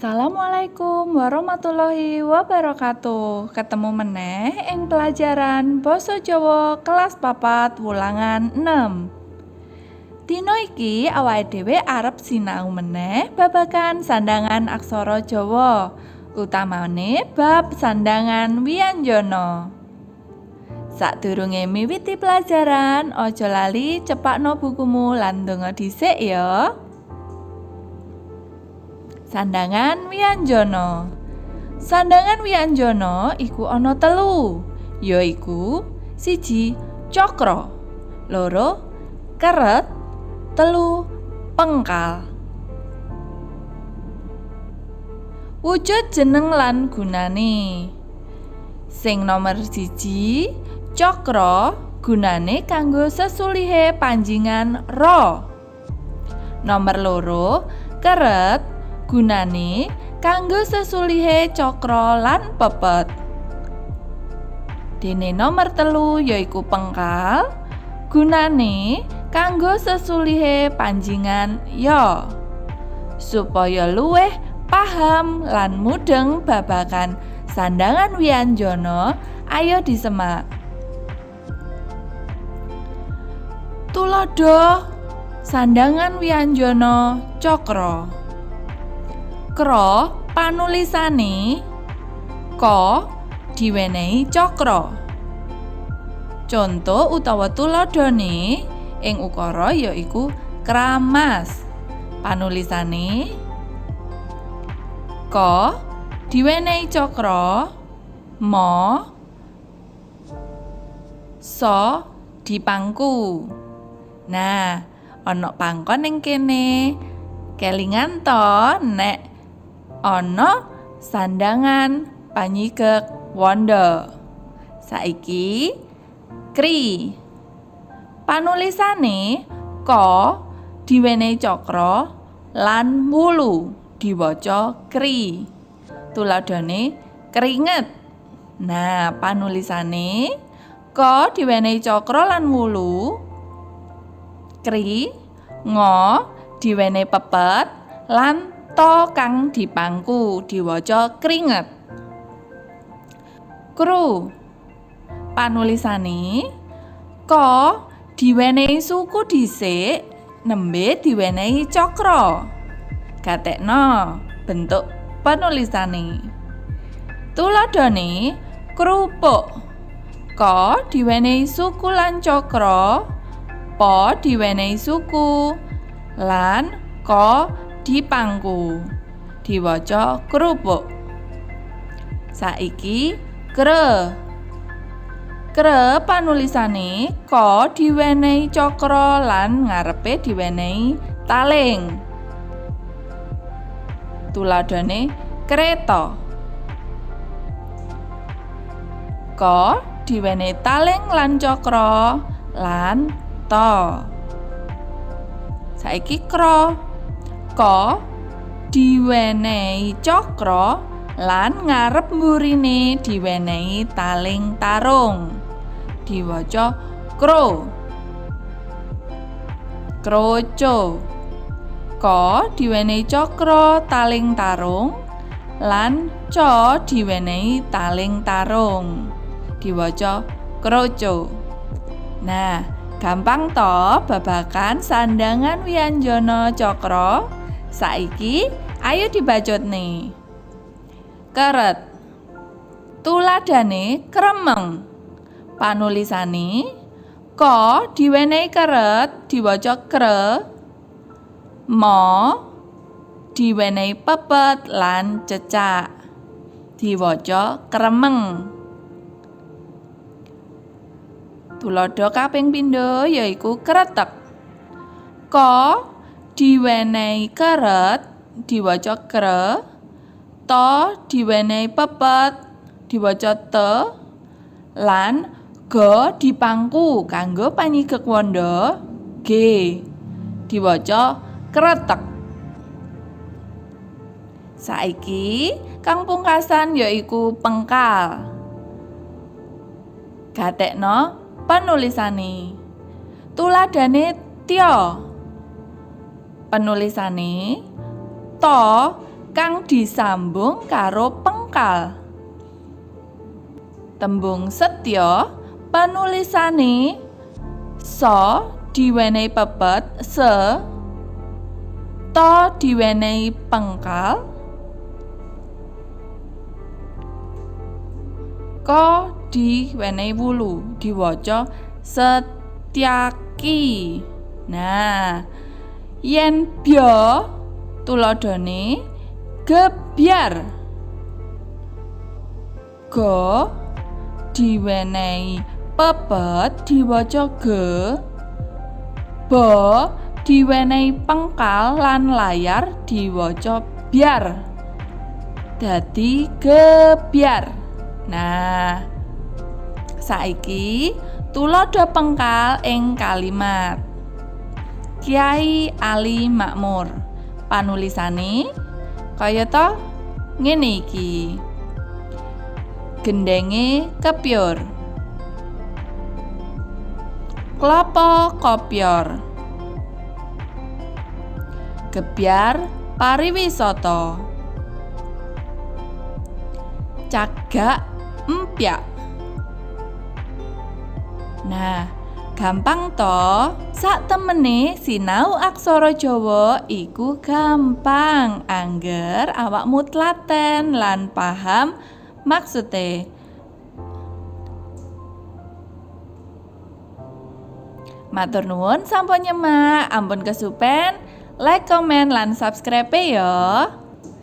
Assalamualaikum warahmatullahi wabarakatuh. Ketemu meneh ing pelajaran Basa Jawa kelas 4 wulangan 6. Dina iki awake dhewe arep sinau meneh babagan sandangan aksara Jawa, utamane bab sandangan wianjana. Sadurunge miwiti pelajaran, aja lali cepakno bukumu lan ndonga dhisik ya. Sandangan wianjana. Sandangan wianjana iku ana 3, yaiku 1 cakra, 2 keret, 3 pengkal. Wujud jeneng lan gunane. Sing nomor 1, cakra gunane kanggo sesulihe panjingan ra. Nomor 2, keret gunane kanggo sesulihe cakra lan pepet. Dene nomor 3 yaiku pengkal, gunane kanggo sesulihe panjingan ya. Supaya luwih paham lan mudeng babagan sandangan wianjana, ayo disemak. Tuladha sandangan wianjana cakra. Kra panulisane ka diwenehi cakra. Conto utawa tuladhane ing ukara yaiku kramas. Panulisane ka diwenehi cakra, ma sa dipangku. Nah, ana pangkon ning kene. Kelingan to nek ana sandangan panyigek wanda. Saiki kri. Panulisane ka diwenehi cakra lan wulu diwaca kri. Tuladhane keringet. Nah, panulisane ka diwenehi cakra lan wulu, kri, nga diwenehi pepet lan to kang dipangku diwaca kringet. Kru. Panulisane ka diwenehi suku dhisik, nembe diwenehi cakra. Gatekno bentuk panulisane. Tuladhane krupuk. Ka diwenehi suku lan cakra, pa diwenehi suku lan ka dipangku diwaca krupuk. Saiki kre. Kre panulisane ka diwenehi cakra lan ngarepe diwenehi taling. Tuladhane kreta. Ka diwenehi taling lan cakra lan ta. Saiki kra. Ka diwenehi cakra lan ngarep mburine diwenehi taling tarung. Diwaca kro. Kroco. Ka diwenehi cakra taling tarung lan ca diwenehi taling tarung. Diwaca kroco. Nah, gampang to babagan sandangan wianjana cakra. Saiki ayo dibacotne. Keret. Tuladhane kremeng. Panulisane ka diwenehi keret diwaca kre, ma diwenehi pepet lan cecak diwaca kremeng. Tuladha kaping pindho yaiku kretek. Ka diwenehi keret diwaca kre, ta diwenehi pepet diwaca te, lan ga dipangku kanggo panyigek wanda g diwaca kretek. Saiki kang pungkasan yaiku pengkal. Gatekno panulisane. Tuladhane tya. Penulisane ta kang disambung karo pengkal. Tembung setya penulisane so diwenehi pepet se, to diwenehi pengkal, ko diwenehi wulu, diwaca setyaki. Nah, yen bya tuladhane gebyar. Go diwenehi pepet diwaca ge, bo diwenehi pengkal lan layar diwaca byar. Dadi gebyar. Nah, saiki tuladha pengkal ing kalimat. Kyai Ali Makmur. Panulisane kayata ngene iki. Gendenge kepyur. Klapa kopyor. Gebyar pariwisata. Cagak empyak. Nah, gampang to? Sak temene sinau aksara Jawa iku gampang angger awakmu tlaten lan paham maksude. Matur nuwun sampun nyemak, ampun kesupen, like, komen lan subscribe ya.